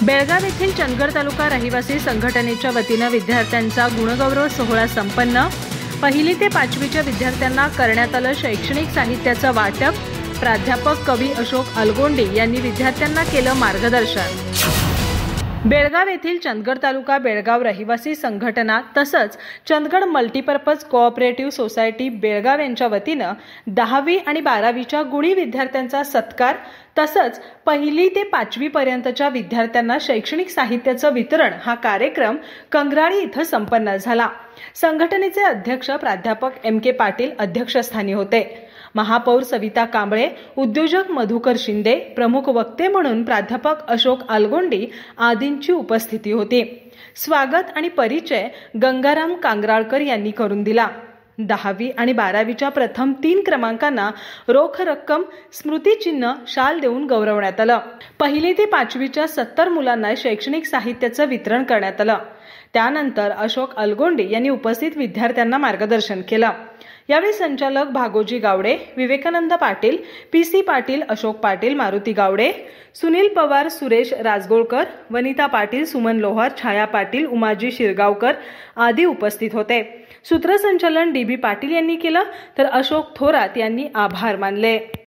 बेळगाव येथील चंदगड तालुका रहिवासी संघटनेच्या वतीने विद्यार्थ्यांचा गुणगौरव सोहळा संपन्न। पहिली ते पाचवीच्या विद्यार्थ्यांना करण्यात आलं शैक्षणिक साहित्याचं वाटप। प्राध्यापक कवी अशोक अलगोंडी यांनी विद्यार्थ्यांना केलं मार्गदर्शन। बेळगाव येथील चंदगड तालुका बेळगाव रहिवासी संघटना तसंच Chandgad multipurpose cooperative society Belgaum यांच्या वतीनं 10वी आणि 12वीच्या गुणी विद्यार्थ्यांचा सत्कार तसंच पहिली ते 5वी पर्यंतच्या विद्यार्थ्यांना शैक्षणिक साहित्याचं वितरण हा कार्यक्रम कंग्राळी इथं संपन्न झाला। संघटनेचे अध्यक्ष प्राध्यापक MK पाटील अध्यक्षस्थानी होते। महापौर सविता कांबळे, उद्योजक मधुकर शिंदे, प्रमुख वक्ते म्हणून प्राध्यापक अशोक अलगोंडी आदींची उपस्थिती होती। स्वागत आणि परिचय गंगाराम कांग्राळकर यांनी करून दिला। 10वी आणि 12वीच्या प्रथम 3 क्रमांकांना रोख रक्कम, स्मृतिचिन्ह, शाल देऊन गौरवण्यात आलं। पहिली ते 5वीच्या 70 मुलांना शैक्षणिक साहित्याचं वितरण करण्यात आलं। त्यानंतर अशोक अलगोंडी यांनी उपस्थित विद्यार्थ्यांना मार्गदर्शन केलं। यावेळी संचालक भागोजी गावडे, विवेकानंद पाटील, PC पाटील, अशोक पाटील, मारुती गावडे, सुनील पवार, सुरेश राजगोळकर, वनिता पाटील, सुमन लोहार, छाया पाटील, उमाजी शिरगावकर आदी उपस्थित होते। सूत्रसंचालन DB पाटील यांनी केलं तर अशोक थोरात यांनी आभार मानले।